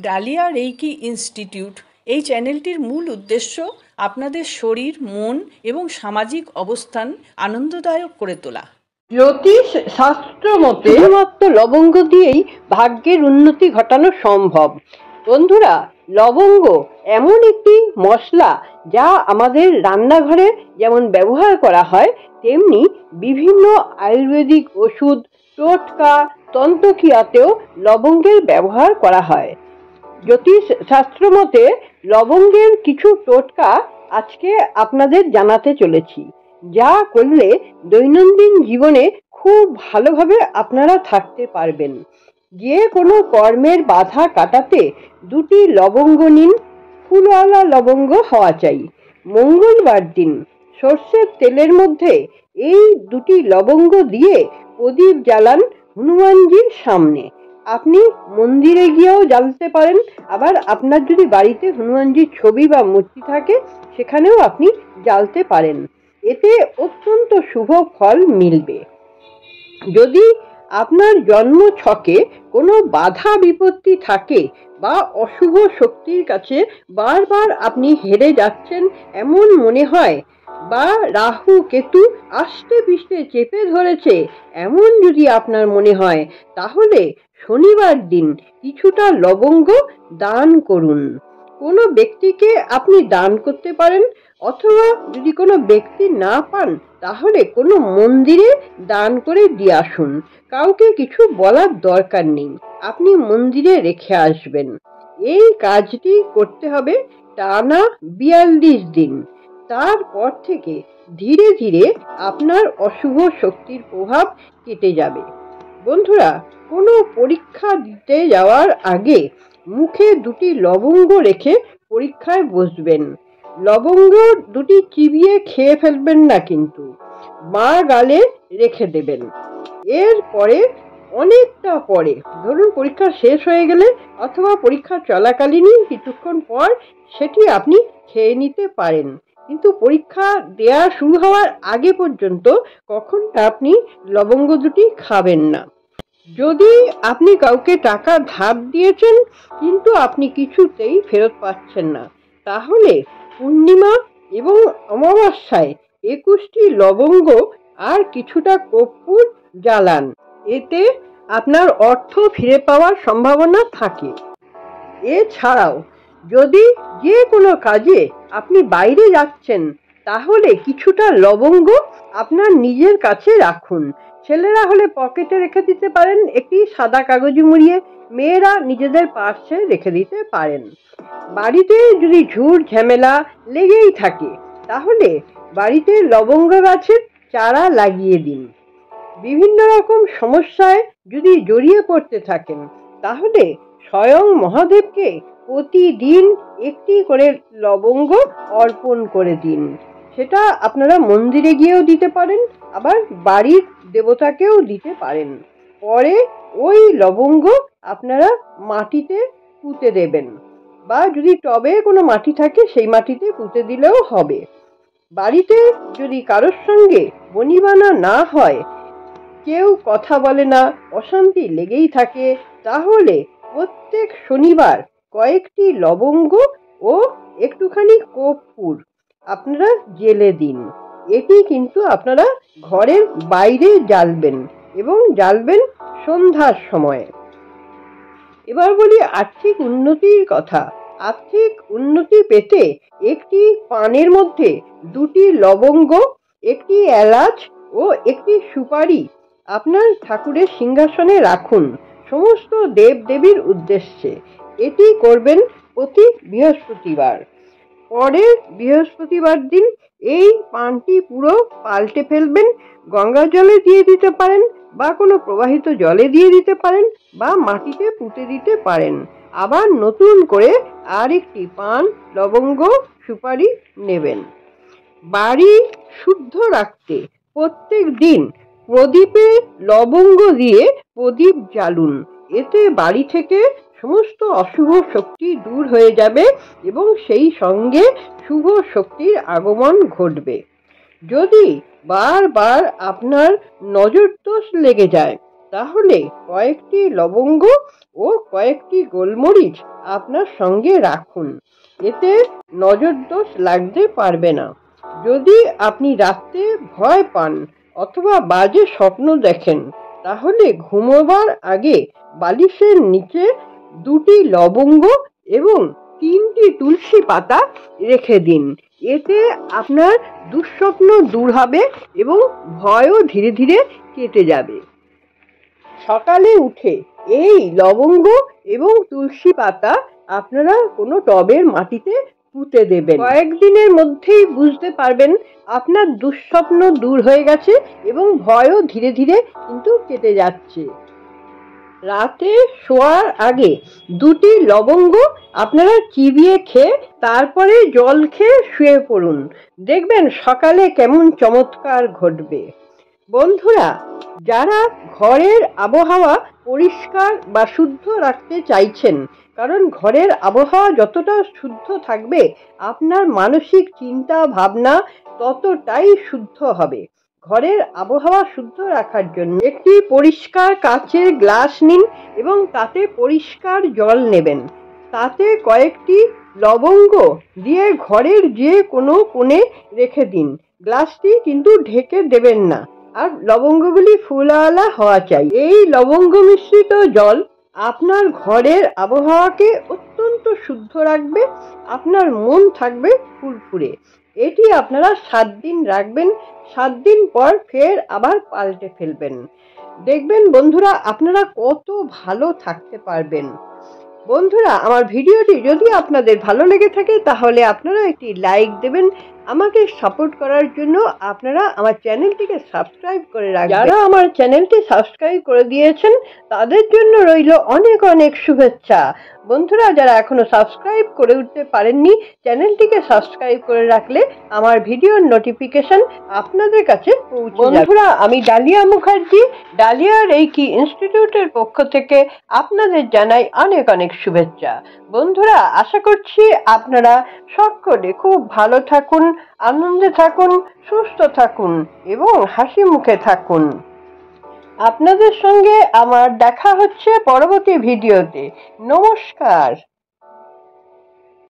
Dahlia reiki institute এই চ্যানেলটির মূল উদ্দেশ্য আপনাদের শরীর, মন এবং সামাজিক অবস্থান আনন্দদায়ক করে তোলা। জ্যোতিষ শাস্ত্র মতে শুধুমাত্র লবঙ্গ দিয়েই ভাগ্যের উন্নতি ঘটানো সম্ভব। বন্ধুরা, লবঙ্গ এমন একটি মশলা যা আমাদের রান্নাঘরে যেমন ব্যবহার করা হয়, তেমনি বিভিন্ন আয়ুর্বেদিক ওষুধ, টোটকা, তন্ত্রক্রিয়াতেও লবঙ্গের ব্যবহার করা হয়। জ্যোতিষ শাস্ত্র মতে লবঙ্গের কিছু টোটকা আজকে আপনাদের জানাতে চলেছি, যা করলে দৈনন্দিন জীবনে খুব ভালোভাবে আপনারা থাকতে পারবেন। যে কোনো কর্মের বাধা কাটাতে 2টি লবঙ্গ নিন। ফুলওয়ালা লবঙ্গ হওয়া চাই। মঙ্গলবার দিন সর্ষের তেলের মধ্যে এই 2টি লবঙ্গ দিয়ে প্রদীপ জ্বালান হনুমানজির সামনে। আপনি মন্দিরে গিয়েও জ্বালতে পারেন, আবার আপনার যদি বাড়িতে হনুমানজির ছবি বা মূর্তি থাকে সেখানেও আপনি জ্বালতে পারেন। এতে অত্যন্ত শুভ ফল মিলবে। যদি আপনার জন্ম ছকে কোনো বাধা বিপত্তি থাকে বা অশুভ শক্তির কাছে বারবার আপনি হেরে যাচ্ছেন এমন মনে হয়, বা রাহু কেতু আষ্টে পিষ্টে চেপে ধরেছে এমন যদি আপনার মনে হয়, তাহলে শনিবার দিন কিছুটা লবঙ্গ দান করুন। কোনো ব্যক্তিকে আপনি দান করতে পারেন, অথবা যদি কোনো ব্যক্তি না পান তাহলে কোনো মন্দিরে দান করে দিয়ে আসুন। কাউকে কিছু বলার দরকার নেই, আপনি মন্দিরে রেখে আসবেন। এই কাজটি করতে হবে টানা 42 দিন। তারপর থেকে ধীরে ধীরে আপনার অশুভ শক্তির প্রভাব কেটে যাবে। বন্ধুরা, কোনো পরীক্ষা দিতে যাওয়ার আগে মুখে 2টি লবঙ্গ রেখে পরীক্ষায় বসবেন। লবঙ্গ 2টি চিবিয়ে খেয়ে ফেলবেন না, কিন্তু মা গালে রেখে দেবেন। এরপরে অনেকটা পরে, ধরুন পরীক্ষা শেষ হয়ে গেলে অথবা পরীক্ষা চলাকালীনই কিছুক্ষণ পর সেটি আপনি খেয়ে নিতে পারেন, কিন্তু পরীক্ষা দেওয়া শুরু হওয়ার আগে পর্যন্ত কখন আপনি লবঙ্গ 2টি খাবেন না। যদি আপনি কাউকে টাকা ধার দিয়েছেন কিন্তু আপনি কিছুতেই ফেরত পাচ্ছেন না, তাহলে পূর্ণিমা এবং অমাবস্যায় 21টি লবঙ্গ আর কিছুটা কর্পূর জ্বালান। এতে আপনার অর্থ ফিরে পাওয়ার সম্ভাবনা থাকে। এছাড়াও যদি যে কোনো কাজে আপনি বাইরে যাচ্ছেন, তাহলে কিছুটা লবঙ্গ আপনার নিজের কাছে রাখুন। ছেলেরা হলে পকেটে রেখে দিতে পারেন একটি সাদা কাগজে মুড়িয়ে, মেয়েরা নিজেদের পার্সে রেখে দিতে পারেন। বাড়িতে যদি ঝুট ঝামেলা লেগেই থাকে, তাহলে বাড়িতে লবঙ্গ গাছের চারা লাগিয়ে দিন। বিভিন্ন রকম সমস্যায় যদি জড়িয়ে পড়তে থাকেন, তাহলে স্বয়ং মহাদেবকে প্রতিদিন একটি করে লবঙ্গ অর্পণ করে দিন। সেটা আপনারা মন্দিরে গিয়েও দিতে পারেন, আবার বাড়ির দেবতাকেও দিতে পারেন। পরে ওই লবঙ্গ আপনারা মাটিতে পুঁতে দেবেন, বা যদি টবে কোনো মাটি থাকে সেই মাটিতে পুঁতে দিলেও হবে। বাড়িতে যদি কারোর সঙ্গে বনিবানা না হয়, কেউ কথা বলে না, অশান্তি লেগেই থাকে, তাহলে প্রত্যেক শনিবার কয়েকটি লবঙ্গ ও একটুখানি কর্পূর আপনারা জেলে দিন। এটি কিন্তু আপনারা ঘরের বাইরে জ্বালবেন, এবং জ্বালবেন সন্ধ্যার সময়ে। এবার বলি আর্থিক উন্নতির কথা। আর্থিক উন্নতি পেতে একটি পানের মধ্যে 2টি লবঙ্গ, একটি এলাচ ও একটি সুপারি আপনার ঠাকুরের সিংহাসনে রাখুন, সমস্ত দেব দেবীর উদ্দেশ্যে। এটি করবেন প্রতি বৃহস্পতিবার। পরের বৃহস্পতিবার দিন এই পানটি পুরো পাল্টে ফেলবেন, গঙ্গা জলে দিয়ে দিতে পারেন, বা কোনো প্রবাহিত জলে দিয়ে দিতে পারেন, বা মাটিতে পুঁতে দিতে পারেন। আবার নতুন করে আরেকটি পান, লবঙ্গ, সুপারি নেবেন। বাড়ি শুদ্ধ রাখতে প্রত্যেক দিন প্রদীপে লবঙ্গ দিয়ে প্রদীপ জ্বালুন। এতে বাড়ি থেকে সমস্ত অশুভ শক্তি দূর হয়ে যাবে এবং সেই সঙ্গে শুভ শক্তির আগমন ঘটবে। যদি বারবার আপনার নজর দোষ লেগে যায়, তাহলে কয়েকটি লবঙ্গ ও কয়েকটি গোলমরিচ আপনার সঙ্গে রাখুন। এতে নজর দোষ লাগতে পারবে না। যদি আপনি রাতে ভয় পান অথবা বাজে স্বপ্ন দেখেন, তাহলে ঘুমোবার আগে বালিশের নিচে 2টি লবঙ্গ এবং 3টি তুলসী পাতা রেখে দিন। এতে আপনার দুঃস্বপ্ন দূর হবে এবং ভয়ও ধীরে ধীরে কেটে যাবে। সকালে উঠে এই লবঙ্গ এবং তুলসী পাতা আপনারা কোনো টবের মাটিতে পুঁতে দেবেন। কয়েকদিনের মধ্যেই বুঝতে পারবেন আপনার দুঃস্বপ্ন দূর হয়ে গেছে এবং ভয়ও ধীরে ধীরে কিন্তু কেটে যাচ্ছে। রাতে শোয়ার আগে 2টি লবঙ্গ আপনারা চিবিয়ে খেয়ে তারপরে জল খেয়ে শুয়ে পড়ুন। দেখবেন সকালে কেমন চমৎকার ঘটবে। বন্ধুরা, যারা ঘরের আবহাওয়া পরিষ্কার বা শুদ্ধ রাখতে চাইছেন, কারণ ঘরের আবহাওয়া যতটা শুদ্ধ থাকবে আপনার মানসিক চিন্তা ভাবনা ততটাই শুদ্ধ হবে। ঘরের আবহাওয়া শুদ্ধ রাখার জন্য একটি পরিষ্কার কাচের গ্লাস নিন এবং তাতে পরিষ্কার জল নেবেন। তাতে কয়েকটি লবঙ্গ দিয়ে ঘরের যে কোনো কোণে রেখে দিন। গ্লাসটি কিন্তু ঢেকে দেবেন না, আর লবঙ্গগুলি ফুলওয়ালা হওয়া চাই। এই লবঙ্গ মিশ্রিত জল আপনার ঘরের আবহাওয়াকে অত্যন্ত শুদ্ধ রাখবে। আপনার মন থাকবে ফুরফুরে। এটি আপনারা 7 দিন রাখবেন। 7 দিন পর ফের আবার পাল্টে ফেলবেন। দেখবেন বন্ধুরা, আপনারা কত ভালো থাকতে পারবেন। বন্ধুরা, আমার ভিডিওটি যদি আপনাদের ভালো লেগে থাকে তাহলে আপনারা একটি লাইক দেবেন। আমাকে সাপোর্ট করার জন্য আপনারা আমার চ্যানেলটিকে সাবস্ক্রাইব করে রাখবেন। যারা আমার চ্যানেলটি সাবস্ক্রাইব করে দিয়েছেন তাদের জন্য রইল অনেক অনেক শুভেচ্ছা। বন্ধুরা, যারা এখনো সাবস্ক্রাইব করে উঠতে পারেননি, চ্যানেলটিকে সাবস্ক্রাইব করে রাখলে আমার ভিডিওর নোটিফিকেশন আপনাদের কাছে পৌঁছে যাবে। বন্ধুরা, আমি ডালিয়া মুখার্জি, ডালিয়া রেইকি ইনস্টিটিউটের পক্ষ থেকে আপনাদের জানাই অনেক অনেক শুভেচ্ছা। বন্ধুরা, আশা করছি আপনারা সকলে খুব ভালো থাকুন, আনন্দে থাকুন, সুস্থ থাকুন এবং হাসি মুখে থাকুন। আপনাদের সঙ্গে আমার দেখা হচ্ছে পরবর্তী ভিডিওতে। নমস্কার।